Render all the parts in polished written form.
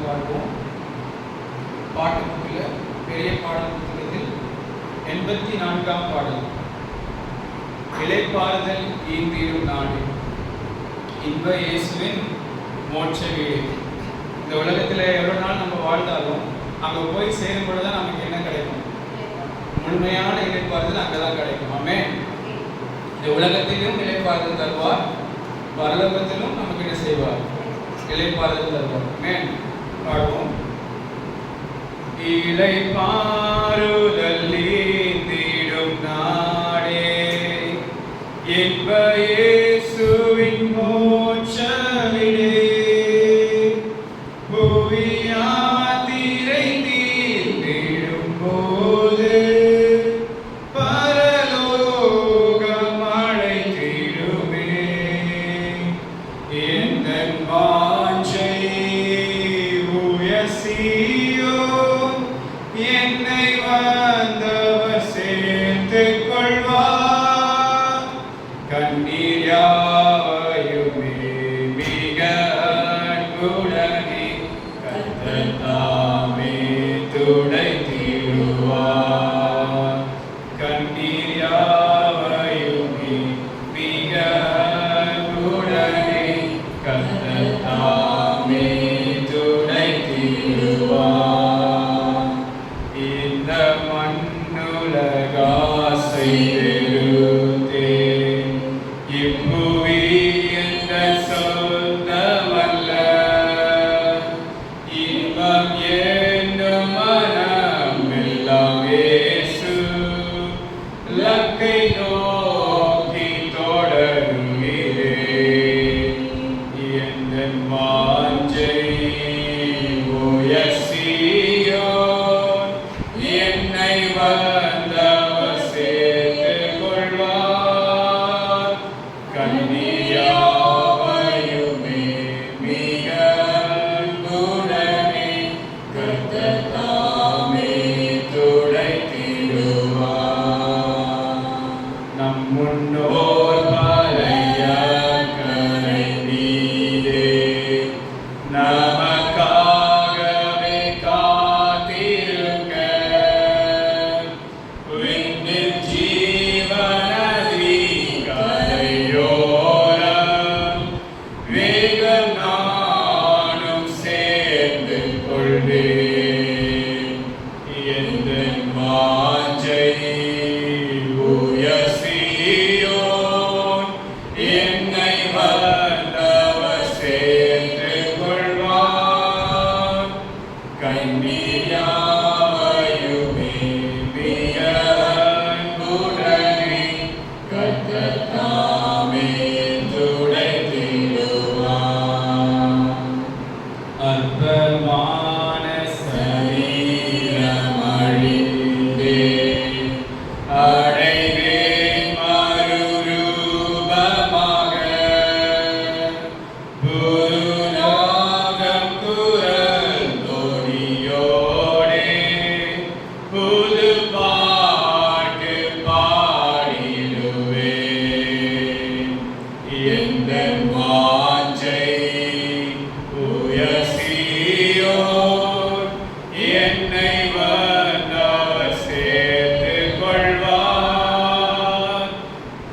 பார்ப்போம். பாட்டு புக்கில் பெரிய பாடல் புத்தகத்தில் 84ஆம் பாடல், இளைப்பாறுதல் ஈந்தீரும் நாடு, இன்ப இயேசுவின் மோட்ச வீடு. இந்த உலகத்தில் எவ்வளோ நாள் நம்ம வாழ்ந்தாலும் அங்கே போய் சேரும் பொழுது தான் நமக்கு என்ன கிடைக்கும்? முழுமையான இளைப்பாறுதல் அங்கே தான் கிடைக்கும். ஆமென். இந்த உலகத்திலும் இளைப்பாறுதல் தருவார், பரலோகத்திலும் நமக்கு என்ன செய்வார்? இளைப்பாறுதல் தருவார். ஆமென். பாடுவோம். இளைப்பாறுதல் ஈந்திடும் நாடே, இன்ப இயேசுவின் மோட்ச வீடே, புவி யாத்திரை தீர்ந்திடும் போது பரலோகம் அழைத்திடுமே. எந்தன் வாஞ்சை உயர்சியோன், என்னை வந்தவர் சேர்த்துக் கொள்வார். கண்ணீர் யாவையுமே மிக அன்புடனே கர்த்தர் தாமே துடைத்திடுவார். கண்ணீர் யாவையுமே மிக அன்புடனே கர்த்தர் தாமே துடைத்திடுவார். இந்த மண்ணுலகாசை வெறுத்தேன், இப்புவி என்ற சொந்தமல்ல. இன்பம் என்னும் மனம் எல்லாம் இயேசு லக்கை நோக்கி தொடருகிறேன். எந்தன் வாஞ்சை உயர்சியோன், என்னை வந்தவர் சேர்த்துக் கொள்வார். கண்ணீர் யாவையுமே மிக அன்புடனே கர்த்தர் தாமே துடைத்திடுவார். நம் முன்னோர் பழைய கரை மீதே நமக்காகவே காத்திருக்க, விண்ணில் ஜீவநதி கரையோரம் வேகம் நானும் சேர்ந்து கொள்வேன். எந்தன் வாஞ்சை உயர்சியோன், என்னை வந்தவர் சேர்த்துக் கொள்வார். கண்ணீர் யாவையுமே மிக அன்புடனே கர்த்தர் தாமே துடைத்திடுவார். அற்பமான சரீரம் அழிந்தே அடைவேன் மறுரூபமாக. புதுநாகம் குரலொலியோடே புது பாட்டு பாடிடுவேன். எந்தன் வாஞ்சை உயர்சியோன், என்னை வந்தவர் சேர்த்துக் கொள்வார்.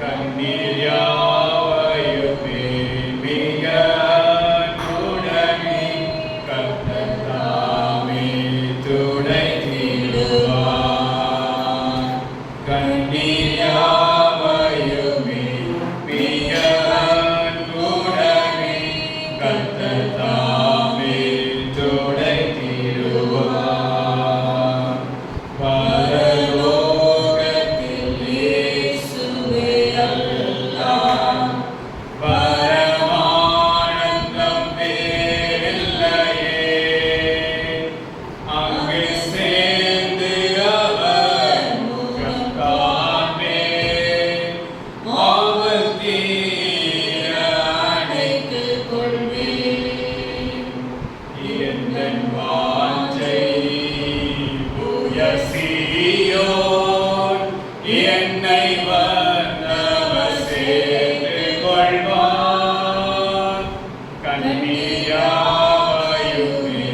கண்ணீர் யாவையுமே மிக அன்புடனே கர்த்தர் தாமே துடைத்திடுவார். கண்ணீர் யாவையுமே மிக அன்புடனே கர்த்தர் தாமே துடைத்திடுவார். பரலோகத்தில் இயேசுவே அல்லாஹ், பரமானந்தம் வேறில்லையே. அங்கு சேர்ந்து அவர் முகம் காண்பேன். ஆவல் தீர அணைத்துக் கொள்வேன். எந்தன் வாஞ்சை உயர்சியோன், என்னை வந்தவர் சேர்த்துக் கொள்வார். கண்ணீர் யாவையுமே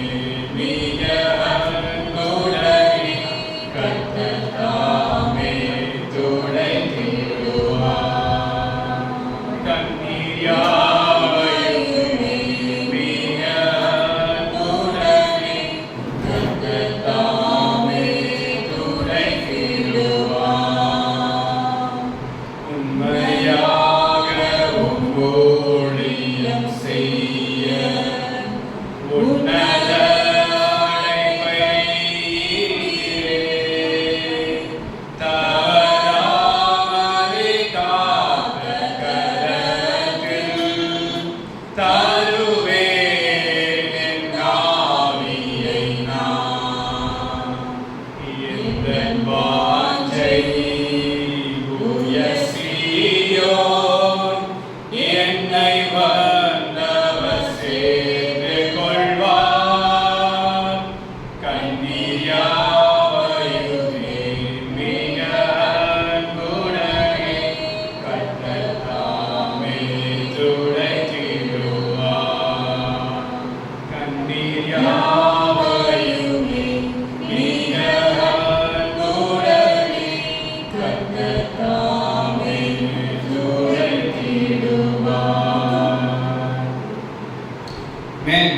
மேன்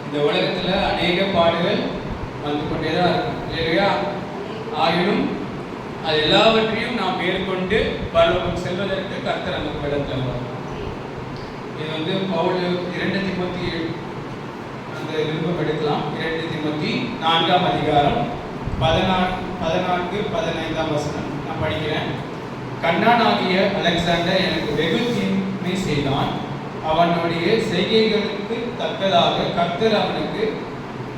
இந்த உலகத்துல அநேக பாடுகள் வந்து கொண்டேதான் இருக்கும் இல்லையா? ஆயினும் அது எல்லாவற்றையும் நாம் மேற்கொண்டு பரலோகம் செல்வதற்கு கர்த்தர் நமக்கு விளக்குவார். இது பவுல் 2 தீமோத்தி அந்த விருப்பம் எடுக்கலாம். 2 தீமோத்தி 4ஆம் அதிகாரம் 14-15 வசனம் நான் படிக்கிறேன். கண்ணானாகிய அலெக்சாண்டர் எனக்கு வெகு தீமை செய்தான். அவனுடைய செய்கைகளுக்கு தக்கதாக கர்த்தர் அவனுக்கு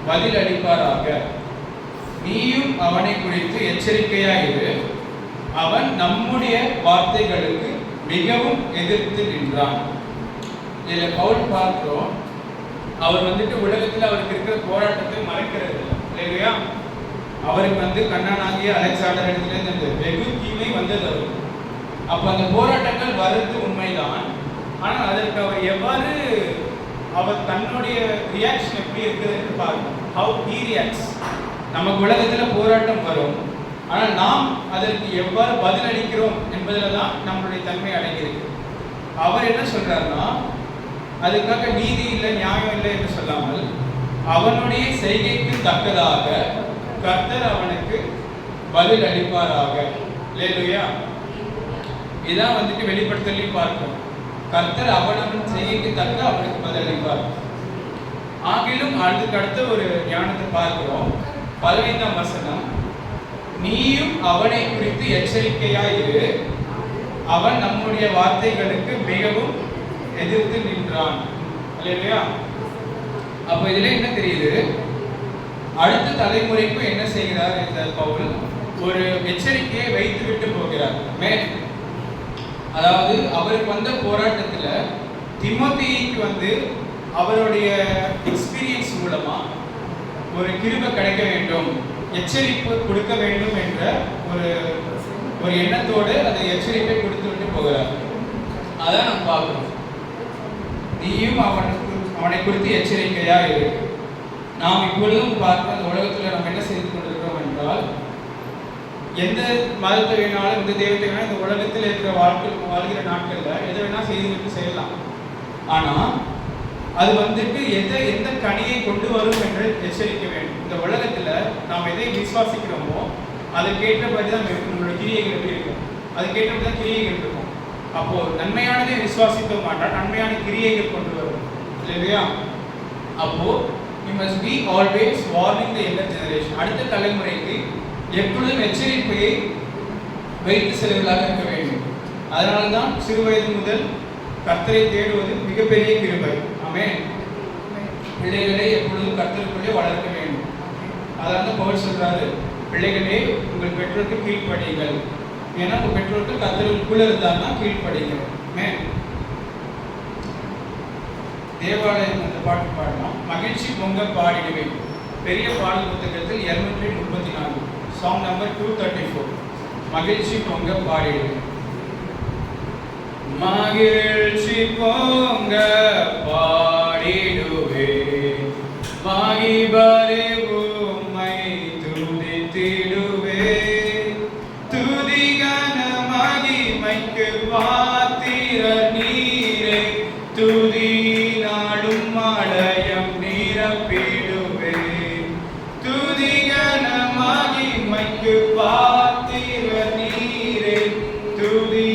பதில் அளிப்பாராக. நீயும் அவனை குறித்து எச்சரிக்கையாயிரு. அவன் நம்முடைய வார்த்தைகளுக்கு மிகவும் எதிர்த்து நின்றான். இதில் பவுல் பார்க்கிறோம், அவர் உலகத்தில் அவருக்கு இருக்கிற போராட்டத்தை மறைக்கிறது இல்லையா? அவருக்கு கண்ணானாகிய அலெக்சாண்டர் இடத்துல வெகு தீமை வந்தது அவருக்கு. அப்போ அந்த போராட்டங்கள் வர்றது உண்மைதான். ஆனால் அதற்கு அவர் எவ்வாறு அவர் தன்னுடைய ரியாக்ஷன் எப்படி இருக்குது என்று பார்க்கணும். How he reacts. நமக்கு உலகத்தில் போராட்டம் வரும், ஆனால் நாம் அதற்கு எவ்வாறு பதிலளிக்கிறோம் என்பதில் தான் நம்மளுடைய தன்மை அடங்கியிருக்கு. அவர் என்ன சொல்றாருன்னா, அதுக்காக நீதி இல்லை நியாயம் இல்லை என்று சொல்லாமல் அவனுடைய செய்கைக்கு தக்கதாக கர்த்தர் அவனுக்கு பதில் அளிப்பாராக. இல்லையா? இதான் வெளிப்படுத்தலி பார்க்கிறோம். கர்த்தர் அவனவன் செய்கைக்கு தக்க அவனுக்கு பதில் அளிப்பார். ஆகிலும் அதுக்கு அடுத்த ஒரு ஞானத்தை பார்க்கிறோம். 15ஆம் வசனம், நீயும் அவனை குறித்து எச்சரிக்கையாயிரு. அவன் நம்முடைய வார்த்தைகளுக்கு மிகவும் எதிர்த்து நின்றான். இல்லையா? அப்ப இதுல என்ன தெரியுது? அடுத்த தலைமுறைக்கு என்ன செய்கிறார் இந்த பவுல்? ஒரு எச்சரிக்கையை வைத்து விட்டு போகிறார். அதாவது அவருக்கு வந்த போராட்டத்துல தீமோத்தேயுக்கு அவருடைய எக்ஸ்பீரியன்ஸ் மூலமா ஒரு கிருபை கிடைக்க வேண்டும், எச்சரிப்பு கொடுக்க வேண்டும் என்ற ஒரு எண்ணத்தோடு அந்த எச்சரிப்பை கொடுத்து விட்டு போகிறார். அதான் நம்ம பார்க்கிறோம். நீயும் அவனை குறித்து எச்சரிக்கையா இரு. நாம் இப்பொழுதும் பார்க்க அந்த உலகத்துல நம்ம என்ன செய்து கொண்டிருக்கிறோம் என்றால், எந்த மதத்தை வேணாலும் எந்த தெய்வத்தை வேணாலும் இந்த உலகத்தில் இருக்கிற வாழ்கிற நாட்கள்ல எதை வேணா செய்து செய்யலாம். ஆனா அது எந்த கனியை கொண்டு வரும் என்று எச்சரிக்க வேண்டும். இந்த உலகத்துல நாம் எதை விசுவாசிக்கிறோமோ அதுக்கேற்றபடி தான் நம்மளோட கிரியைகள் எப்படி இருக்கும், அதுக்கேற்றபடி தான் கிரியைகள் இருக்கும். அப்போ நன்மையானதை விசுவாசிக்க மாட்டால் நன்மையான கிரியைகள் கொண்டு வரும் இல்லையா? அப்போ you must be always warning the younger generation. அடுத்த தலைமுறைக்கு எப்பொழுதும் எச்சரிப்பையை வைத்து செல்வதாக இருக்க வேண்டும். அதனால தான் சிறு வயது முதல் கர்த்தரை தேடுவது மிகப்பெரிய கிருபை. ஆமென். பிள்ளைகளை எப்பொழுதும் கர்த்தருக்குள்ளே வளர்க்க வேண்டும். அதனால தான் பவுல் சொல்றாரு, பிள்ளைகளே உங்கள் பெற்றோருக்கு கீழ்ப்படியுங்கள். ஏன்னா உங்கள் பெற்றோருக்கு கர்த்தருக்குள்ள இருந்தாங்கன்னா கீழ்ப்படியுங்கள். ஆமென். தேவாலயம் அந்த பாட்டு பாடலாம். மகிழ்ச்சி பொங்க பாடிடுவேன். பெரிய பாடல் புத்தகத்தில் 234 சாங் நம்பர் 234. மகிழ்ச்சி பொங்க பாடிடுவேன். மகிழ்ச்சி பொங்க பாடிடுவேன், மகிபரே உம்மை துதித்திடுவேன். துதிகன மகிமைக்கு பாத்திர நீரே, துதி நாளும் மழையம் நிரப்பிடுவேன். துதிகன மகிமைக்கு பாத்திர நீரே, துதி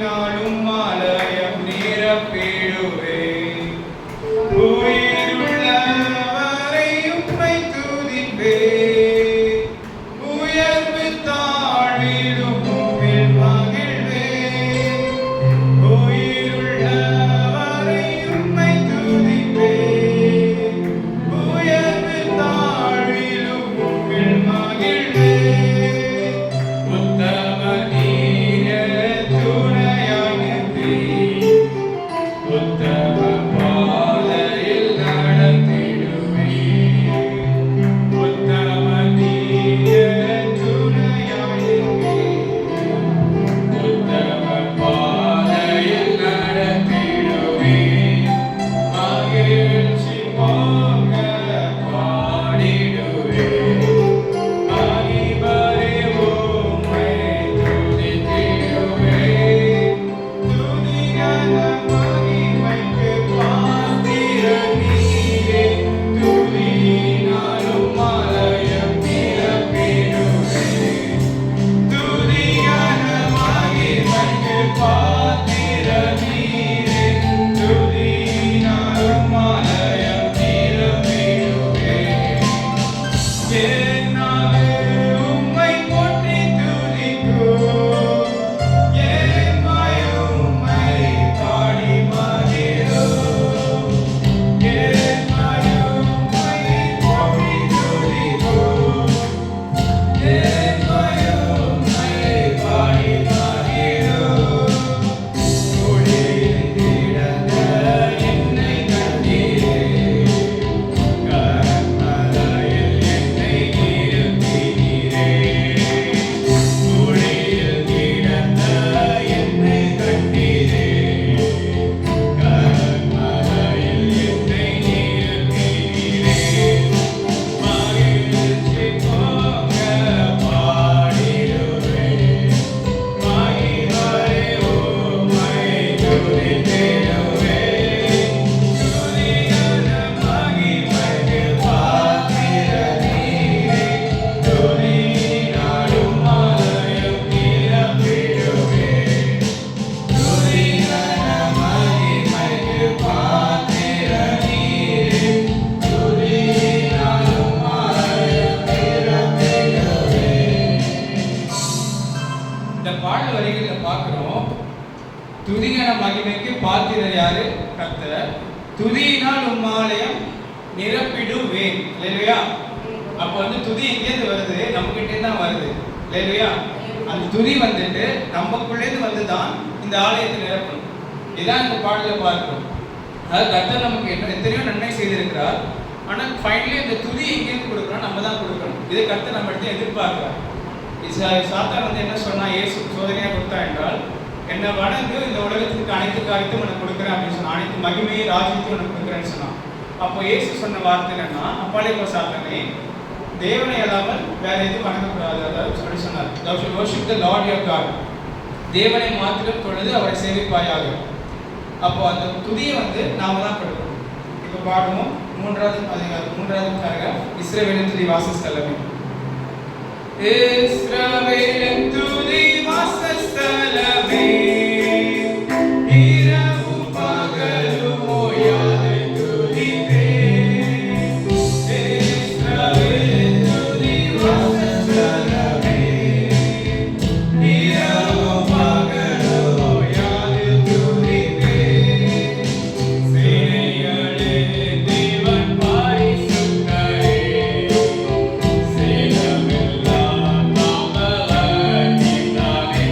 நாளும் மழையம் நிரப்பிடுவேன். உயிருள்ளவரை உம்மை துதிப்பேன், உயர்வு தாழ்விலும் உம்மில் மகிழ்வேன். உயிருள்ளவரை உம்மை துதிப்பேன், துதியினால் உம்மாலயம் நிரப்பிடுவேன். இல்லையா? அப்போ வந்து துதி எங்கேருந்து வருது? நம்ம கிட்டே தான் வருது. இல்லையா? அந்த துதி வந்துட்டு நமக்குள்ளேருந்து வந்து தான் இந்த ஆலயத்தை நிரப்பணும். இதான் இந்த பாடல பார்க்கிறோம். அதாவது கர்த்தர் நமக்கு எத்தனையோ நன்மை செய்திருக்கிறார். ஆனால் ஃபைனலி இந்த துதி எங்கேருந்து கொடுக்குறோம்? நம்ம தான் கொடுக்கணும். இதை கர்த்தர் நம்ம இடத்துல எதிர்பார்க்கிறார். சாத்தான் வந்து என்ன சொன்னா, இயேசு சோதனையாக கொடுத்தா என்றால், என்னை வணங்கு, இந்த உலகத்துக்கு அனைத்து காரியத்தையும் உனக்கு கொடுக்குறேன் அப்படின்னு சொன்னான். அனைத்து மகிமையை ராஜ்யத்தையும் உனக்கு கொடுக்குறேன்னு சொன்னான். அப்போ இயேசு சொன்ன வார்த்தை என்னன்னா, அப்பாலே போ சாத்தானே, தேவனை அல்லாமல் வேற எதுவும் வணங்கக்கூடாது. அதாவது சொல்லி சொன்னார், thou shalt worship the Lord your God. தேவனை மாத்திரம் தொழுது அவரை சேவிப்பாயாக. அப்போ அந்த துதியை வந்து நாம தான் கொடுக்கணும். இப்போ பாடுவோம். மூன்றாவது இஸ்ரவேலின் துதி வாசஸ்தலமே. இஸ்ரவேலின் துதி வாசஸ்தலமே, இரவும் பகலும் ஓயாது துதிப்பேன். இஸ்ரவேலின் துதி வாசஸ்தலமே, இரவும் பகலும் ஓயாது துதிப்பேன். சேனைகளின் தேவன் பரிசுத்தரே, சேதமில்லா நாமவர் நீதானே.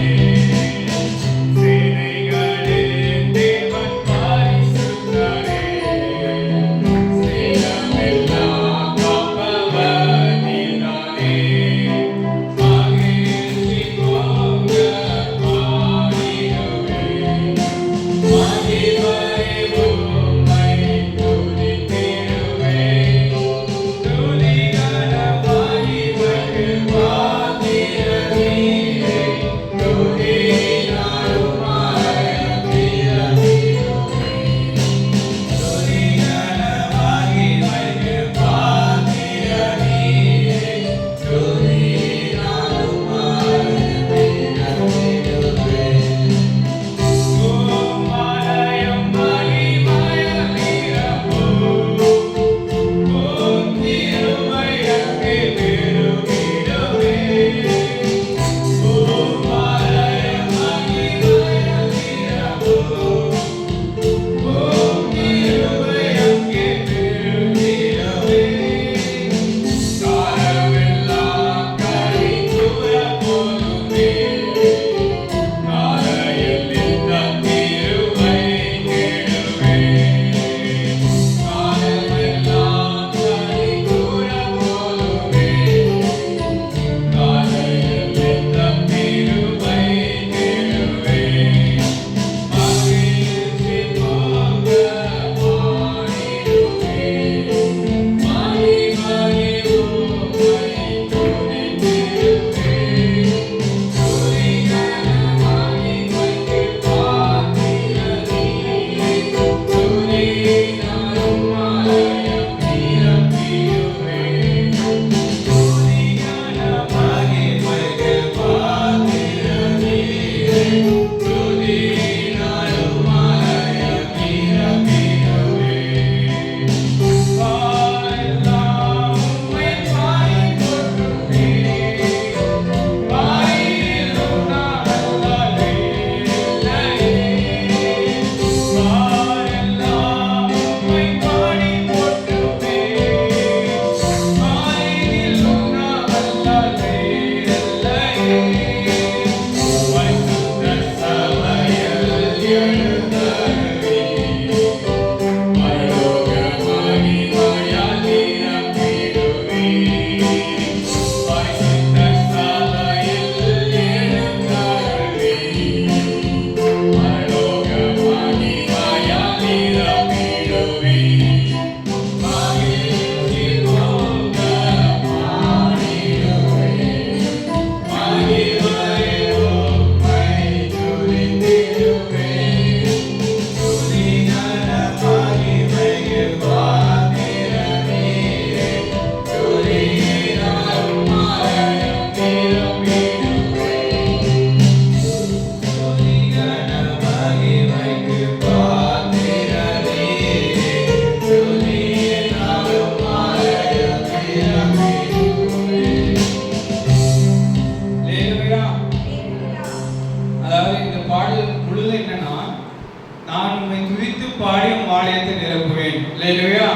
நிரப்புவேன். அல்லேலூயா.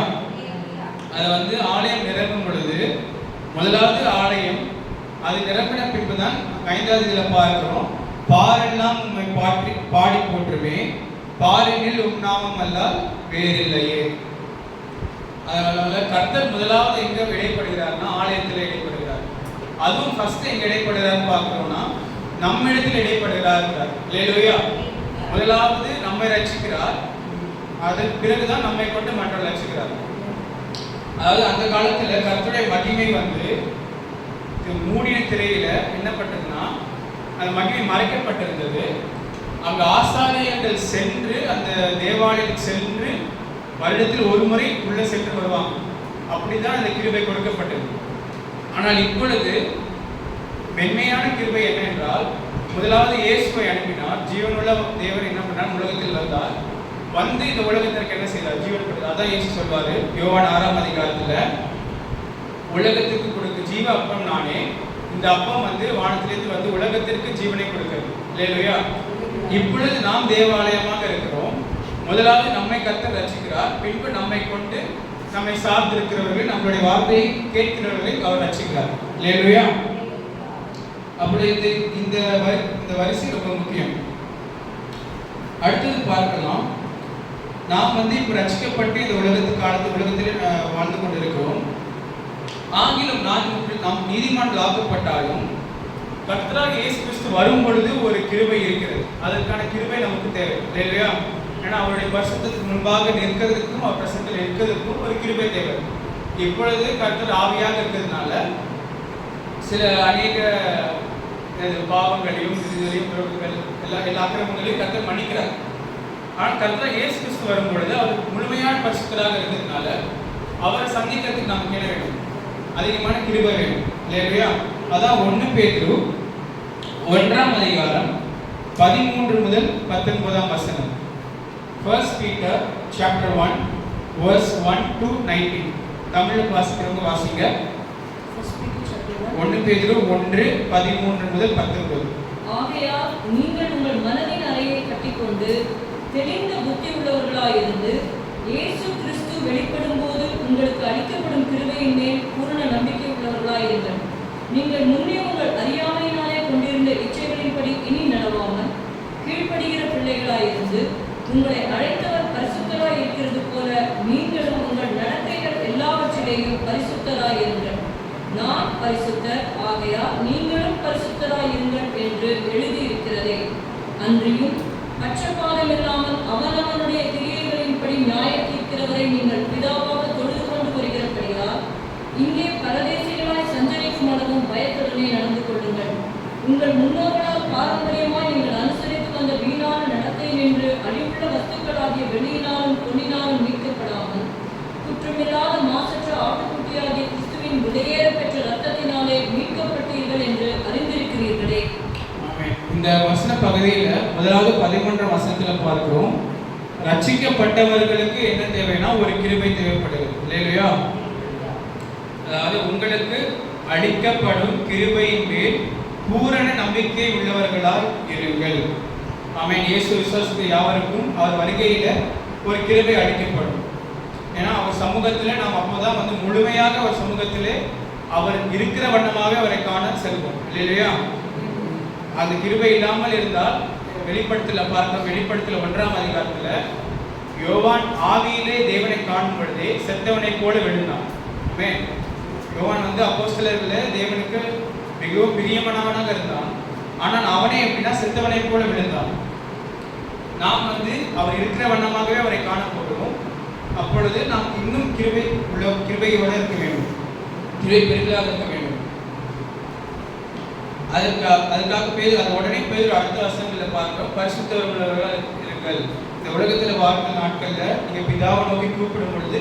அது ஆலயம் நிரப்பும் பொழுது முதலாவது ஆலயம் அது நிரம்பின பின்பு தான் 5வது இதில் பார்க்கிறோம், பாரெல்லாம் உம்மை பாடி போற்றுவேன், பாரினில் உம் நாமம் அல்லால் வேறில்லையே. அதனால கர்த்தர் முதலாவது எங்க இடைப்படுகிறார்னா ஆலயத்தில் இடைப்படுகிறார். அதுவும் ஃபர்ஸ்ட் எங்க இடைப்படுகிறார்னு பார்க்கிறோம்னா நம்ம இடத்தில் இடைப்படுகிறார். அல்லேலூயா. முதலாவது நம்மை ரட்சிக்கிறார், அதன் பிறகுதான் நம்மை கொண்டு மற்றவர்கள் ரட்சிக்கிறார். அதாவது அந்த காலத்துல கர்த்தருடைய மகிமை மூடின திரையில என்னப்பட்டதுன்னா அந்த மகிமை மறைக்கப்பட்டிருந்தது. அங்க ஆசாரியர்கள் சென்று அந்த தேவாலயத்துக்கு சென்று வருடத்தில் ஒரு முறை உள்ள சென்று வருவாங்க. அப்படிதான் அந்த கிருபை கொடுக்கப்பட்டது. ஆனால் இப்பொழுது மென்மையான கிருபை என்னவென்றால், முதலாவது இயேசுவை அனுப்பினார். ஜீவனுள்ள தேவன் என்ன பண்ணார், உலகத்தில் வந்தார். வந்து இந்த உலகத்திற்கு என்ன செய்தார், ஜீவன் கொடுத்தார். அதான் இயேசு சொல்வாரு யோவான் 6ஆம் அதிகாரத்துல, உலகத்திற்கு கொடுக்க ஜீவ அப்பம் நானே, இந்த அப்பம் வானத்திலிருந்து வந்து உலகத்திற்கு ஜீவனை கொடுக்கிறது. இல்லையா? இப்பொழுது நாம் தேவாலயமாக இருக்கிறோம். முதலாவது நம்மை கர்த்தர் ரட்சிக்கிறார், பின்பு நம்மை கொண்டு நம்மை சார்ந்து இருக்கிறவர்கள், நம்மளுடைய வார்த்தையை கேட்கிறவர்களை அவர் ரட்சிக்கிறார். இல்லையா? அப்படி இந்த வரிசை ரொம்ப முக்கியம். அடுத்தது பார்க்கலாம், நாம் இப்ப ரட்சிக்கப்பட்டு இந்த உலகத்திலே வாழ்ந்து கொண்டிருக்கிறோம். ஆங்கிலம் நாம் நீதிமான்கள் ஆக்கப்பட்டாலும் கர்த்தராகிய இயேசு கிறிஸ்து வரும் பொழுது ஒரு கிருபை இருக்கிறது. அதற்கான கிருபை நமக்கு தேவை. இல்லையா? ஏன்னா அவருடைய பரிசுத்தத்துக்கு முன்பாக நிற்கிறதுக்கும் அவர் பிரசன்னத்தில் இருக்கிறதுக்கும் ஒரு கிருபை தேவை. இப்பொழுது கர்த்தர் ஆவியாக இருக்கிறதுனால சில அநேக பாவங்களையும் எல்லா அக்கிரமங்களையும் கர்த்தர் மன்னிக்கிறார். ஆனால் கர்த்தர் இயேசு கிறிஸ்து வரும் பொழுது அவர் முழுமையான பரிசுத்தராக இருக்கிறதுனால அவரை சந்திக்கிறதுக்கு நமக்கு என்ன வேணும், அதிகமான கிருபை வேணும். இல்லையா? அதான் 1 பேதுரு 1ஆம் அதிகாரம் 13 முதல் 19ஆம் வசனம். 1 Peter chapter 1 verse 1 to 19. தமிழில் வாசிக்கிறவங்க வாசிங்க. 1 பேதுரு 1:13 முதல் 19. ஆகையால் நீங்கள் உங்கள் மனதின் அறையை கட்டிக்கொண்டு தெளிந்த புத்தி உள்ளவர்களாயிருந்து இயேசு கிறிஸ்து வெளிப்படும் போது உங்களுக்கு அளிக்கப்படும் கிருபையின் மேல் பூரண நம்பிக்கை உள்ளவர்களாயிருங்கள். நீங்கள் முன்னே உங்கள் அறியாமையினாலே கொண்டிருந்த இச்சைகளின்படி இனி நடவாமல் கீழ்ப்படுகிற பிள்ளைகளாயிருந்து உங்களை அழைத்தவர் பரிசுத்தராய் இருக்கிறது போல நீங்களும் உங்கள் நடத்தைகள் எல்லாவற்றிலேயும் பரிசுத்தராயிருங்கள். நான் பரிசுத்தர், ஆகையால் நீங்களும் பரிசுத்தராயிருங்கள் என்று எழுதியிருக்கிறதே. அன்றியும் பட்சபாதம் இல்லாமல் அவனவனுடைய கிரியைகளின்படி நியாய தீர்க்கிறவரை நீங்கள் பிதாவாக தொழுது கொண்டு வருகிறபடியால் இங்கே பரதேசிகளாய் சஞ்சரிக்கும் அளவும் பயத்துடனே நடந்து கொள்ளுங்கள். உங்கள் முன்னோர்களால் பாரம்பரியமாய் நீங்கள் அனுசரித்து வந்த வீணான நடத்தை நின்று அழிவுள்ள வஸ்துக்களாகிய வெளியினாலும் பொன்னினாலும் மீட்கப்படாமல் குற்றமில்லாத மாசற்ற ஆட்டுக்குட்டியாகிய கிறிஸ்துவின் விலையேற பெற்ற இரத்தத்தினாலே மீட்கப்பட்டீர்கள் என்று அறிந்திருக்கிறீர்களே. இந்த வசன பகுதியில முதலாவது 11ஆம் வசனத்துல பார்க்கிறோம், ரட்சிக்கப்பட்டவர்களுக்கு என்ன தேவைன்னா ஒரு கிருபை தேவைப்படுகிறது. இல்லையா? அதாவது உங்களுக்கு அளிக்கப்படும் கிருபையின் மேல் பூரண நம்பிக்கை உள்ளவர்களாய் இருங்கள். ஆமென். இயேசு விசுவாசித்த யாவருக்கும் அவர் வருகையில ஒரு கிருபை அளிக்கப்படும். ஏன்னா அவர் சமூகத்திலே நாம் அப்போதான் முழுமையாக அவர் சமூகத்திலே அவர் இருக்கிற வண்ணமாக அவரை காண செல்வோம். இல்லையா? அந்த கிருபை இல்லாமல் இருந்தால் வெளிப்படுத்தல 1ஆம் அதிகாரத்துல யோவான் ஆவியிலே தேவனை காணும் பொழுதே செத்தவனை போல விழுந்தான். யோவான் அப்போஸ்தலர்களே தேவனுக்கு மிகவும் பிரியமானவனாக இருந்தான். ஆனால் அவனே எப்படின்னா செத்தவனை போல விழுந்தான். நாம் அவர் இருக்கிற வண்ணமாகவே அவரை காண போகிறோம். அப்பொழுது நாம் இன்னும் கிருபையோட இருக்க வேண்டும், கிருபை பெருகலாக இருக்க வேண்டும். அதுக்காக அது உடனே பேர் அடுத்த வசனங்களில் பார்க்க பரிசுத்தவர்களாக இருங்கள். இந்த உலகத்தில் வாழ்ந்த நாட்கள்ல நீங்க பிதாவை நோக்கி கூப்பிடும் பொழுது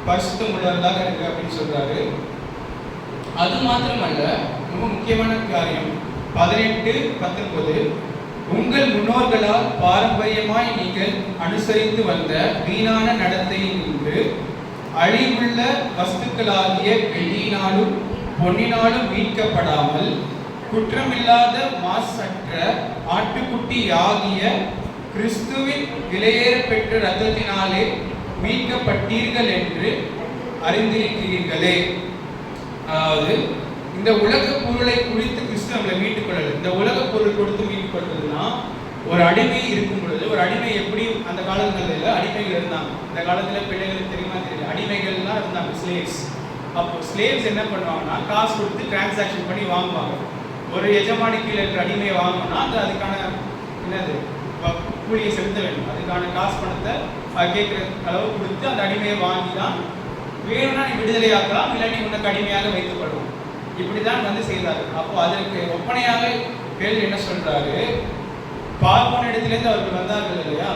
பரிசுத்தம் உள்ளவர்களாக இருக்கு அப்படின்னு சொல்றாரு. அது மாத்திரமல்ல, ரொம்ப முக்கியமான காரியம் 18-19, உங்கள் முன்னோர்களால் பாரம்பரியமாய் நீங்கள் அனுசரித்து வந்த வீணான நடத்தையில் நின்று அழிவுள்ள வஸ்துக்களாகிய வெள்ளியினாலும் பொன்னினாலும் மீட்கப்படாமல் குற்றமில்லாத மாசற்ற ஆட்டுக்குட்டி ஆகிய கிறிஸ்துவின் விலையேற பெற்ற இரத்தத்தினாலே மீட்கப்பட்டீர்கள் என்று அறிந்திருக்கிறீர்களே. அதாவது இந்த உலக பொருளை குறித்து கிறிஸ்து நம்மளை மீட்டுக் கொள்ளல. இந்த உலக பொருள் கொடுத்து மீட்டுக் கொள்றதுன்னா, ஒரு அடிமை இருக்கும் பொழுது, ஒரு அடிமை எப்படி அந்த காலங்களில் அடிமைகள் இருந்தாங்க. இந்த காலத்துல பிள்ளைகளுக்கு தெரியுமா தெரியல, அடிமைகள்லாம் இருந்தாங்க, ஸ்லேவ்ஸ். அப்போ ஸ்லேவ்ஸ் என்ன பண்ணுவாங்கன்னா, காசு கொடுத்து டிரான்சாக்ஷன் பண்ணி வாங்குவாங்க. ஒரு எஜமானி கீழே இருக்கிற அடிமையை வாங்கணும்னா அதுக்கான என்னது கூலியை செலுத்த வேண்டும். அதுக்கான காசு பணத்தை கேட்குற அளவு கொடுத்து அந்த அடிமையை வாங்கி தான் வேணும்னா நீ விடுதலையாக்கலாம், இல்லை நீ உனக்கு அடிமையாக வைத்துக் கொள்வோம். இப்படிதான் வந்து செய்தார்கள். அப்போ அதற்கு ஒப்பனையாக கேள்வி என்ன சொல்றாரு, பார்வோன் இடத்திலேருந்து அவர்கள் வந்தார்கள் இல்லையா?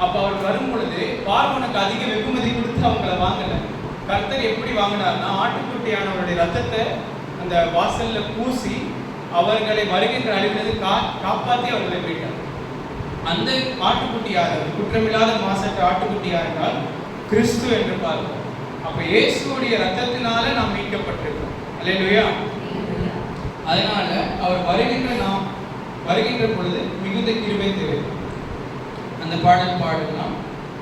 அப்போ அவர் வரும் பொழுது பார்வோனுக்கு அதிக வெகுமதி கொடுத்து அவங்கள வாங்கல. கர்த்தர் எப்படி வாங்கினார்னா, ஆட்டுக்குட்டியானவருடைய ரத்தத்தை அந்த வாசல்ல பூசி அவர்களை வருகின்ற அழிவிலிருந்து காப்பாற்றி அவர்களை மீட்டார். அந்த ஆட்டுக்குட்டி யார்? குற்றமில்லாத மாசற்ற ஆட்டுக்குட்டி யார் என்றால் கிறிஸ்து என்று பார்க்கிறோம். அப்ப இயேசுடைய ரத்தத்தினால நாம் மீட்கப்பட்டிருக்கிறோம். அல்லேலூயா. அதனால அவர் வருகின்ற பொழுது மிகுந்த கிருபை தேவை. அந்த பாடல் பாடலாம்.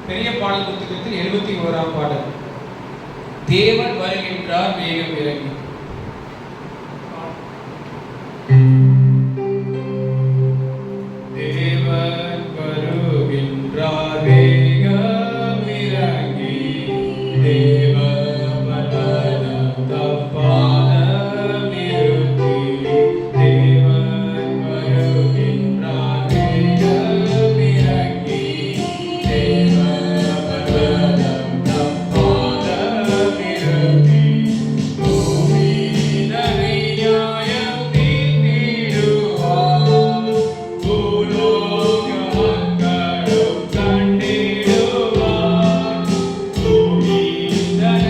பெரிய பாடல் புத்தகத்தில் 71ஆம் பாடல். தேவன் வருகின்றார் வேகம் இறங்கி. தேவன் வருகின்றார் வேகம் இறங்கி, தேவ மன்னன் தப்பாத நிறுத்தி, தேவன் வருகின்றார் வேகம் இறங்கி, தேவ மன்னன் தப்பாத நிறுத்தி, பூமி நகை நியாயம் தீர்த்திடுவார், பூலோக மக்களும் கண்டிடுவார், பூமி நகை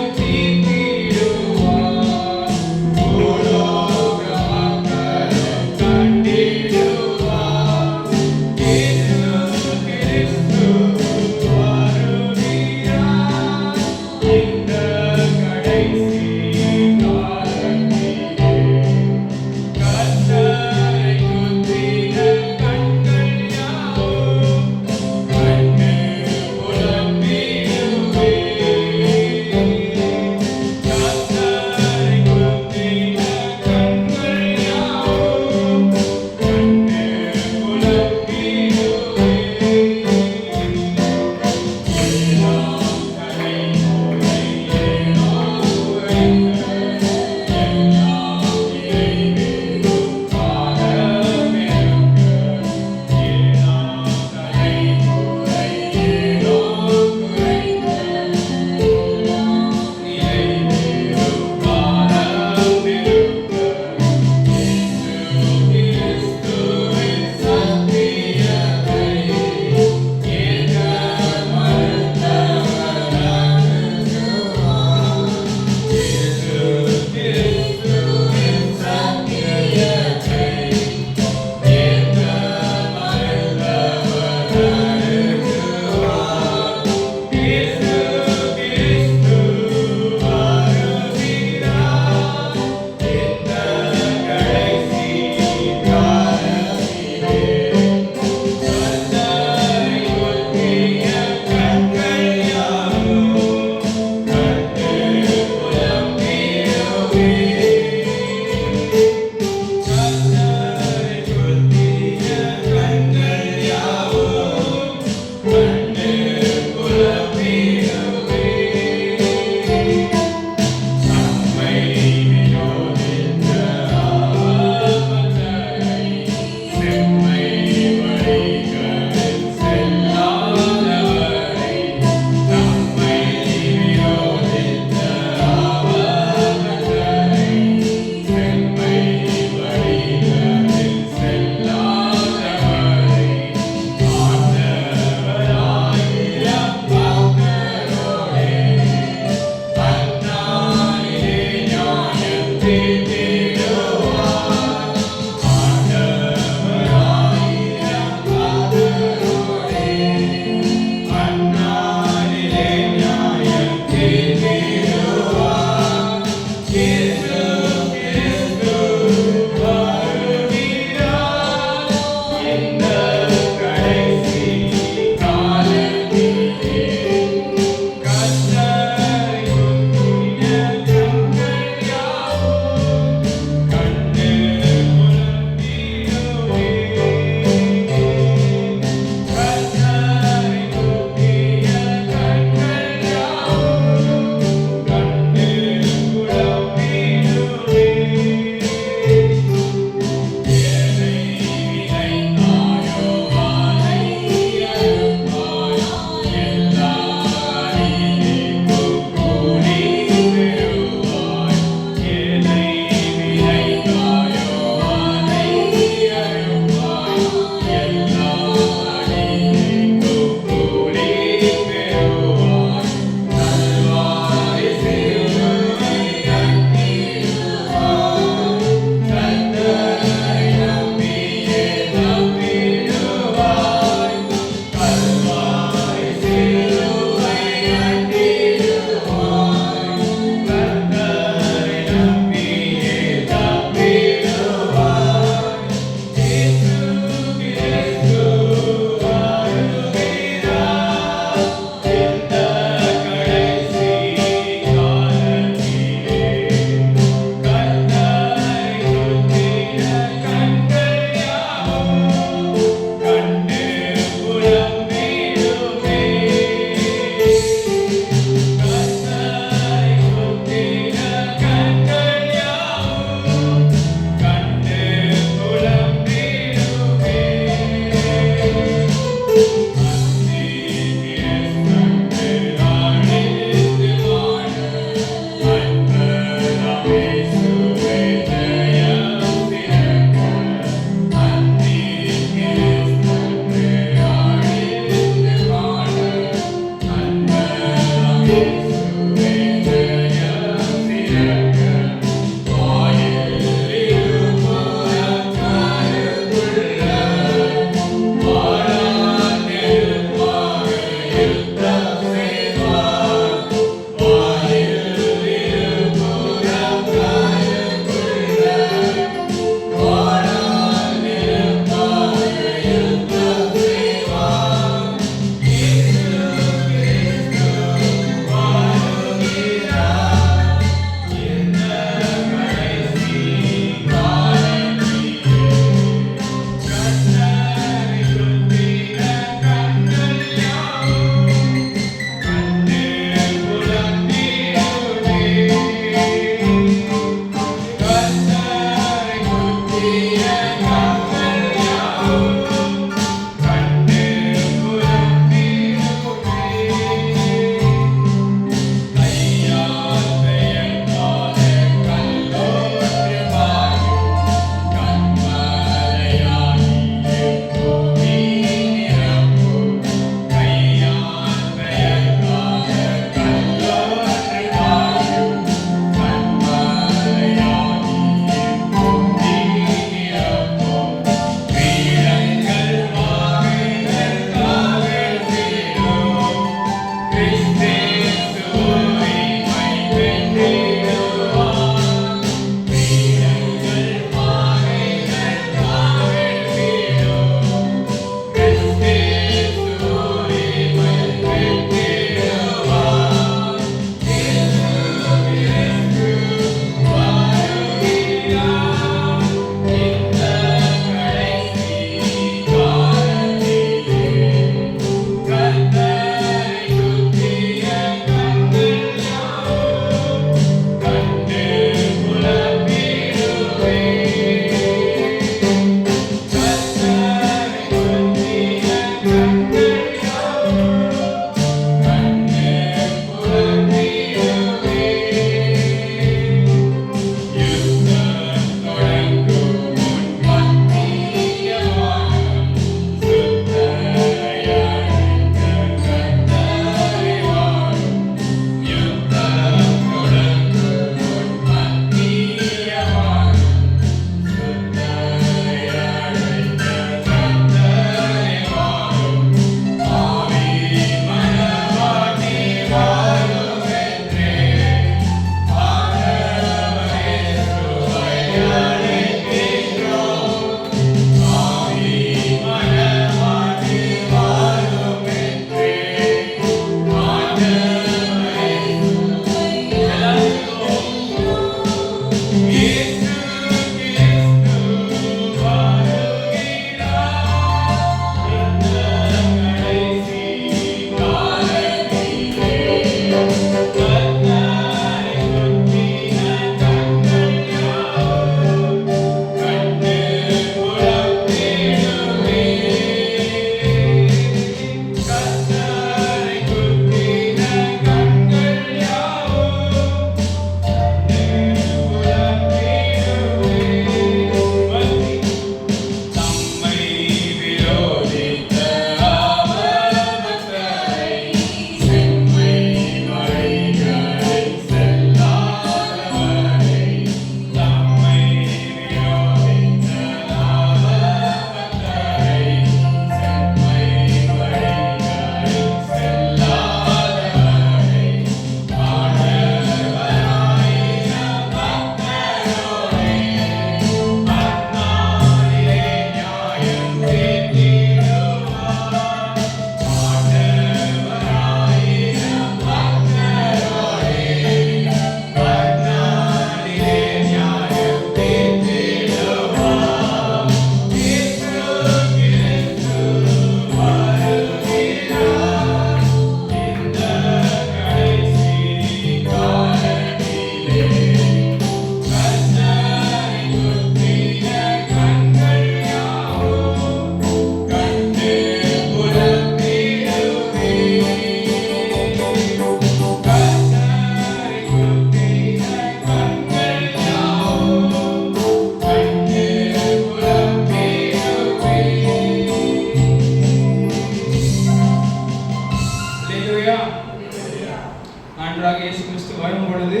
ஆண்டவராக இயேசு கிறிஸ்து வரும் பொழுது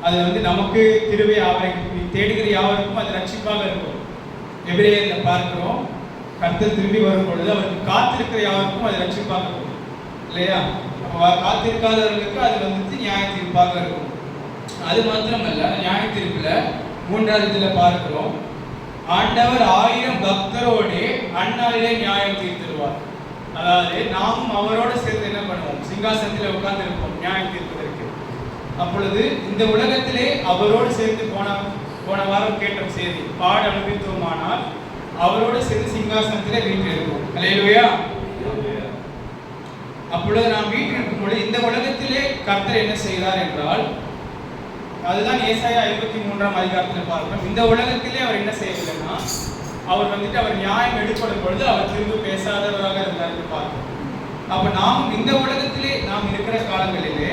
அது வந்து நமக்கு கிருபை அவரை தேடுகிற யாவருக்கும் அது ரட்சிப்பாக இருக்கும். எபிரேயர்ல பார்க்கிறோம், கர்த்தர் திரும்பி வரும் பொழுது அவருக்கு காத்திருக்கிற யாருக்கும் அது ரட்சிப்பாக இருக்கும் இல்லையா? காத்திருக்காதவர்களுக்கு அது வந்து நியாய தீர்ப்பாக இருக்கும். அது மாத்திரமல்ல, நியாய தீர்ப்புல 3வது இதுல பார்க்கிறோம், ஆண்டவர் 1000 பக்தரோடு அந்நாளிலே நியாயம் தீர்த்திடுவார். அதாவது நாமும் அவரோடு சேர்ந்து என்ன பண்ணுவோம், சிங்காசனத்தில் உட்கார்ந்து இருப்போம் நியாயம் தீர்ப்பதற்கு. அப்பொழுது இந்த உலகத்திலே அவரோடு சேர்ந்து போன வாரம் கேட்ட செய்தி பாட அனுபவித்தோமானால் அவரோடு சேர்ந்து சிங்காசனத்திலே வீட்டில் இருப்போம். அல்லேலூயா. அப்பொழுது நாம் வீட்டில் இருக்கும்பொழுது இந்த உலகத்திலே கர்த்தர் என்ன செய்கிறார் என்றால், அதுதான் ஏசாயா 53ஆம் அதிகாரத்தில் பார்க்கிறோம். இந்த உலகத்திலே அவர் என்ன செய்யவில்லைன்னா, அவர் வந்துட்டு அவர் நியாயம் எடுப்படும் பொழுது அவர் திரும்ப பேசாதவராக இருந்தார் என்று பார்க்கிறோம். அப்ப நாம் இந்த உலகத்திலே நாம் இருக்கிற காலங்களிலே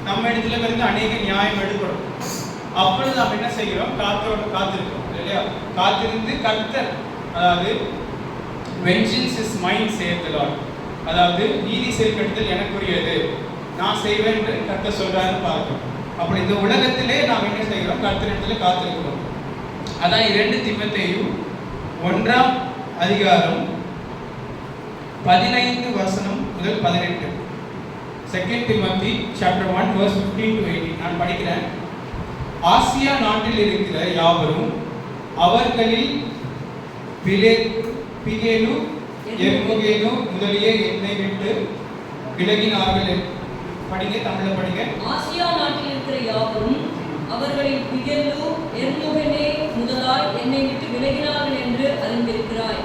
நம்ம இடத்துல இருந்து அநேக நியாயம் எடுப்படும். அப்பொழுது நாம் என்ன செய்கிறோம், காத்திருக்கிறோம் இல்லையா? காத்திருந்து கர்த்தர், அதாவது vengeance is mine saith the Lord, அதாவது நீதி செயல்படுத்தல் எனக்குரியது, நான் செய்வேன் என்று கர்த்தர் சொல்றாருன்னு பார்க்கிறோம். அப்படி இந்த உலகத்திலே நாம் என்ன செய்கிறோம், கர்த்தரிடத்திலே காத்திருக்கிறோம். அதான் 2 தீமோத்தேயு 1ஆம் அதிகாரம் 15 வசனம் முதல் 18. 2 Timothy chapter 1 verse 15 to 18 நான் படிக்கிறேன். ஆசியா நாட்டில் இருக்கிற யாவரும் அவர்களில் பிகேலு எர்மோகேனு முதலிய என்னை விட்டு விலகினார்கள். படிங்க, தமிழ்ல படிங்க. ஆசியா நாட்டில் இருக்கிற யாவரும் அவர்களில் பிகேலு எர்மோகேனே முதலாய் என்னை விட்டு விலகினார்கள் என்று அறிந்திருக்கிறாய்.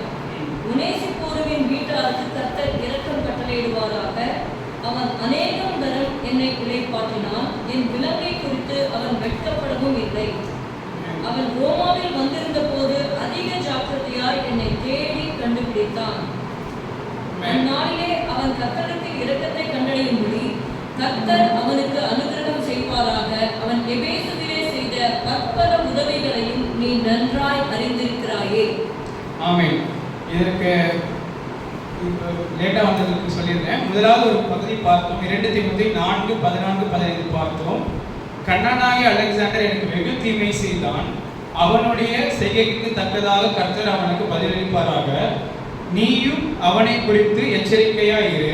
உனேசிப்போருவின் வீட்டாருக்கு கர்த்தர் இரக்கம் கட்டளையிடுவாராக. அவன் அநேகம் தரம் என்னை இளைப்பாற்றினான். என் விலங்கை குறித்து அவன் வெட்கப்படவும் இல்லை. அவன் ரோமாவில் வந்திருந்த போது அதிக ஜாக்கிரதையாய் என்னை தேடி கண்டுபிடித்தான். அந்நாளிலே அவன் கர்த்தருக்கு இரக்கத்தை கண்டடையும்படி கர்த்தர் அவனுக்கு அனுகிரகம் செய்வாராக. அவன் எபேசுவிலே செய்த பற்பல உதவிகளையும் நீ நன்றாய் அறிந்திருக்கிறாயே. ஆமென். இதற்கு லேட்டா வந்ததுக்கு சொல்லியிருந்தேன். முதலாவது ஒரு பகுதி பார்த்தோம், 2 தீமோத்தேயு 4 14 15 பார்த்தோம். கண்ணனாகிய அலெக்சாண்டர் எனக்கு வெகு தீமை செய்தான், அவனுடைய செய்கைக்கு தக்கதாக கர்த்தர் அவனுக்கு பதிலளிப்பாராக. நீயும் அவனை குறித்து எச்சரிக்கையாய் இரு,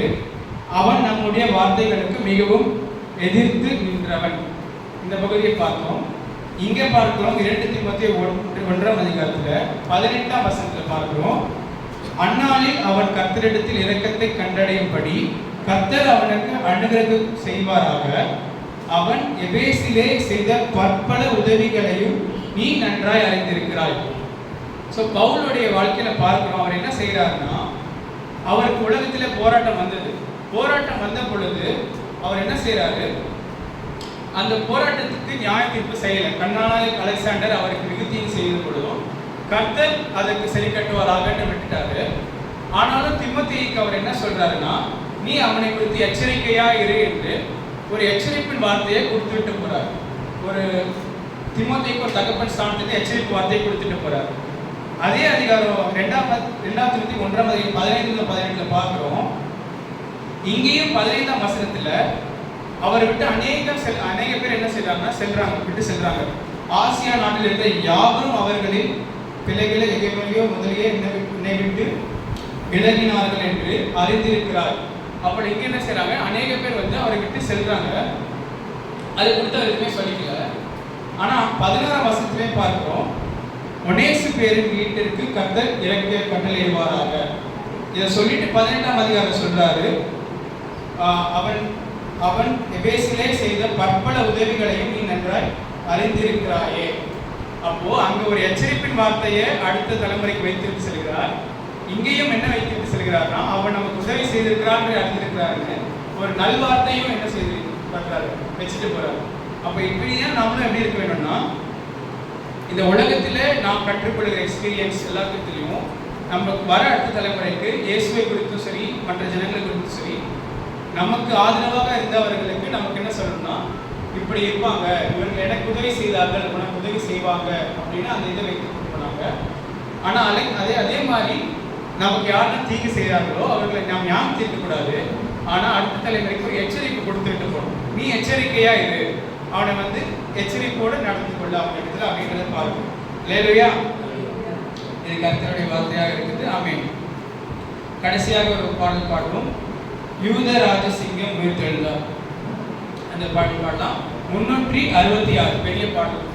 அவன் நம்முடைய வார்த்தைகளுக்கு மிகவும் எதிர்த்து நின்றவன். இந்த பகுதியை பார்த்தோம். இங்கே பார்க்கிறோம் 2 தீமோத்தேயு 1ஆம் அதிகாரத்துல 18ஆம் வசனத்துல பார்க்கிறோம், அந்நாளில் அவன் கர்த்தரிடத்தில் இரக்கத்தை கண்டடையும்படி கர்த்தர் அவனுக்கு அனுகிரகம் செய்வாராக. அவன் எபேசிலே செய்த பற்பல உதவிகளையும் நீ நன்றாய் அறிந்திருக்கிறாய். ஸோ பவுலுடைய வாழ்க்கையில பார்க்கிறோம், அவர் என்ன செய்யறாருன்னா, அவருக்கு உலகத்திலே போராட்டம் வந்தது. போராட்டம் வந்த பொழுது அவர் என்ன செய்யறாரு, அந்த போராட்டத்துக்கு நியாய தீர்ப்பு செய்யலை. கண்ணனாகிய அலெக்சாண்டர் அவருக்கு மிகுதியும் செய்த பொழுதும் கர்த்தர் அதற்கு சரி கட்டுவாராக விட்டுட்டாரு. ஆனாலும் தீமோத்தேயுக்கு அவர் என்ன சொல்றாருன்னா, நீ அவனை குறித்து எச்சரிக்கையா இரு என்று ஒரு எச்சரிப்பின் வார்த்தையை கொடுத்துட்டு போறாரு. ஒரு தீமோத்தேயுக்கு ஒரு தகப்பன் ஸ்தானத்துக்கு எச்சரிப்பு வார்த்தையை கொடுத்துட்டு போறாரு. அதே அதிகாரம் 2 தீமோத்தேயு 1ஆம் அதிகாரம் 15 18 பார்க்கிறோம். இங்கேயும் 15ஆம் வசனத்துல அவரை விட்டு அநேக பேர் என்ன செய்றாங்கன்னா விட்டு செல்றாங்க. ஆசியா நாட்டில் இருக்கிற யாவரும் அவர்களில் பிள்ளைகளை எகேமியோ முதலியே என்னை விட்டு விலகினார்கள் என்று அறிந்திருக்கிறார். அப்படி இங்க என்ன செய்றாங்க, அநேக பேர் வந்து அவரை விட்டு செல்றாங்க. அதை குறித்து அவர் எதுவுமே சொல்லிக்கல. ஆனா 16ஆம் வசனத்திலே பார்க்கிறோம், ஒனேசு பேரின் வீட்டிற்கு கர்த்தர் இறக்க கட்டளையிடுவாராக. இதை சொல்லிட்டு 18ஆம் அதிகாரம் சொல்றாரு, அவன் எபேசிலே செய்த பற்பல உதவிகளையும் நீ நன்றாய் அறிந்திருக்கிறாயே. அப்போ அங்க ஒரு எச்சரிப்பின் வார்த்தையை அடுத்த தலைமுறைக்கு வைத்திருத்து செல்கிறார். இங்கேயும் என்ன வைத்திருத்து செல்கிறார்னா, அவன் நமக்கு உதவி செய்திருக்கிறான் அறிந்திருக்கிறாருன்னு ஒரு நல்வார்த்தையும் என்ன செய்து பார்க்கிறாரு, வச்சுட்டு போறாரு. அப்ப இப்படிதான் நம்மளும் எப்படி இருக்க வேணும்னா, இந்த உலகத்துல நாம் கற்றுக்கொள்கிற எக்ஸ்பீரியன்ஸ் எல்லாத்துலயும் நம்ம வர அடுத்த தலைமுறைக்கு இயேசுவை குறித்தும் சரி, மற்ற ஜனங்களை குறித்தும் சரி, நமக்கு ஆதரவாக இருந்தவர்களுக்கு நமக்கு என்ன சொல்லணும்னா, இப்படி இருப்பாங்க, இவர்கள் எனக்கு உதவி செய்தார்கள், உனக்கு உதவி செய்வாங்க அப்படின்னு அந்த இதை வைத்து போனாங்க. ஆனால் அதே மாதிரி நமக்கு யாரும் தீங்கு செய்கிறார்களோ அவர்களை நாம் ஞாபகம் தீர்க்கக்கூடாது. ஆனால் அடுத்த தலைமுறைக்கு ஒரு எச்சரிக்கை கொடுத்துட்டு போகணும். நீ நீ எச்சரிக்கையா இரு, அவனை வந்து எச்சரிப்போடு நடந்து கொள்ள அவனிடத்துல அப்படின்றத பார்க்கணும். அல்லேலூயா. இது கர்த்தருடைய வார்த்தையாக இருக்குது. ஆமென். கடைசியாக ஒரு பாடல் பாடுவோம். யூத ராஜசிங்கம் உயிர்த்தெழுந்தார். அந்த பாடல் பாடலாம். 366 பெரிய பாடல்.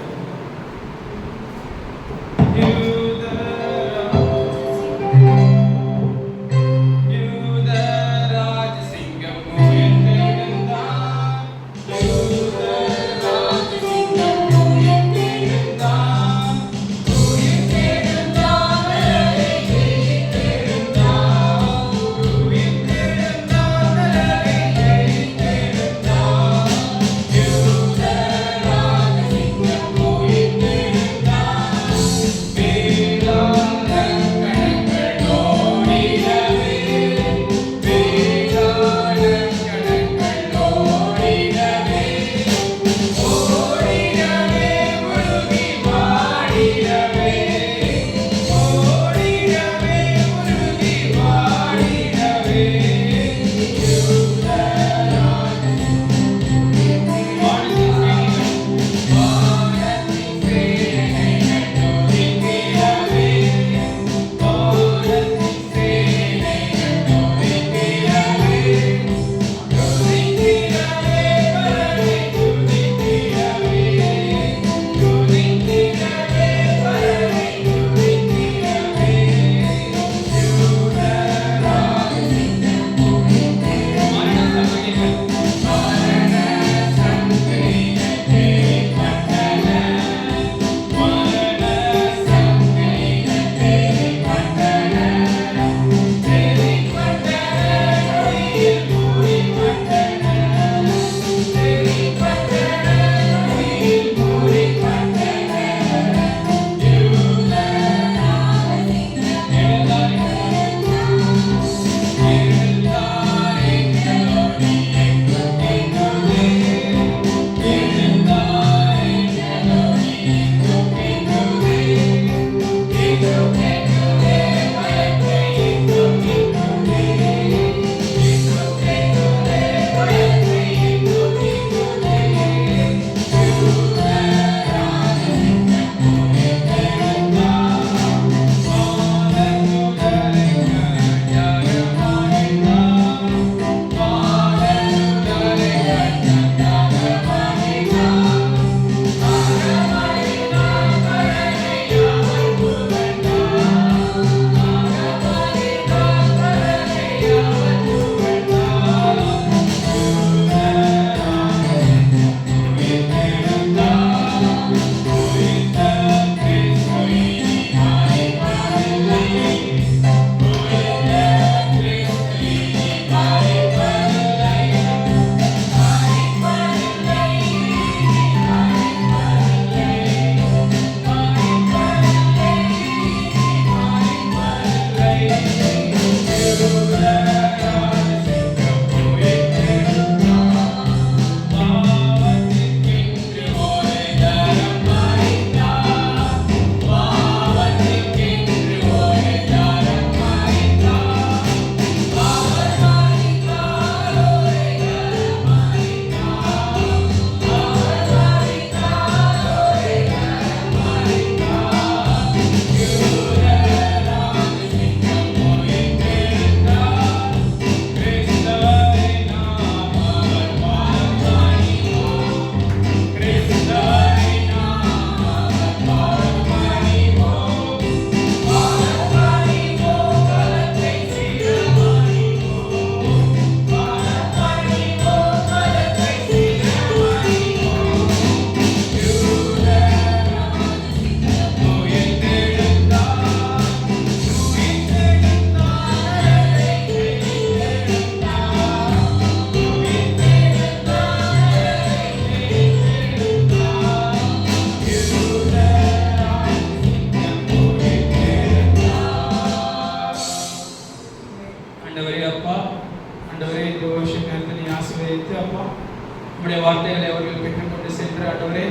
உம்முடைய வார்த்தைகளை அவர்கள் பெற்றுக்கொண்டு சென்று ஆண்டவரே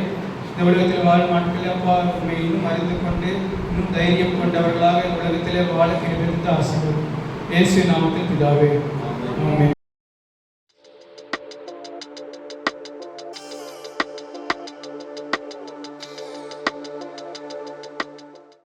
இந்த உலகத்தில் வாழும் நாட்களில் அப்பா உண்மை இன்னும் அறிந்து கொண்டு இன்னும் தைரியம் கொண்டவர்களாக இந்த உலகத்திலே வாழ கிருபை இருந்து ஆசீர்வதியும். இயேசு நாமத்தில் பிதாவே.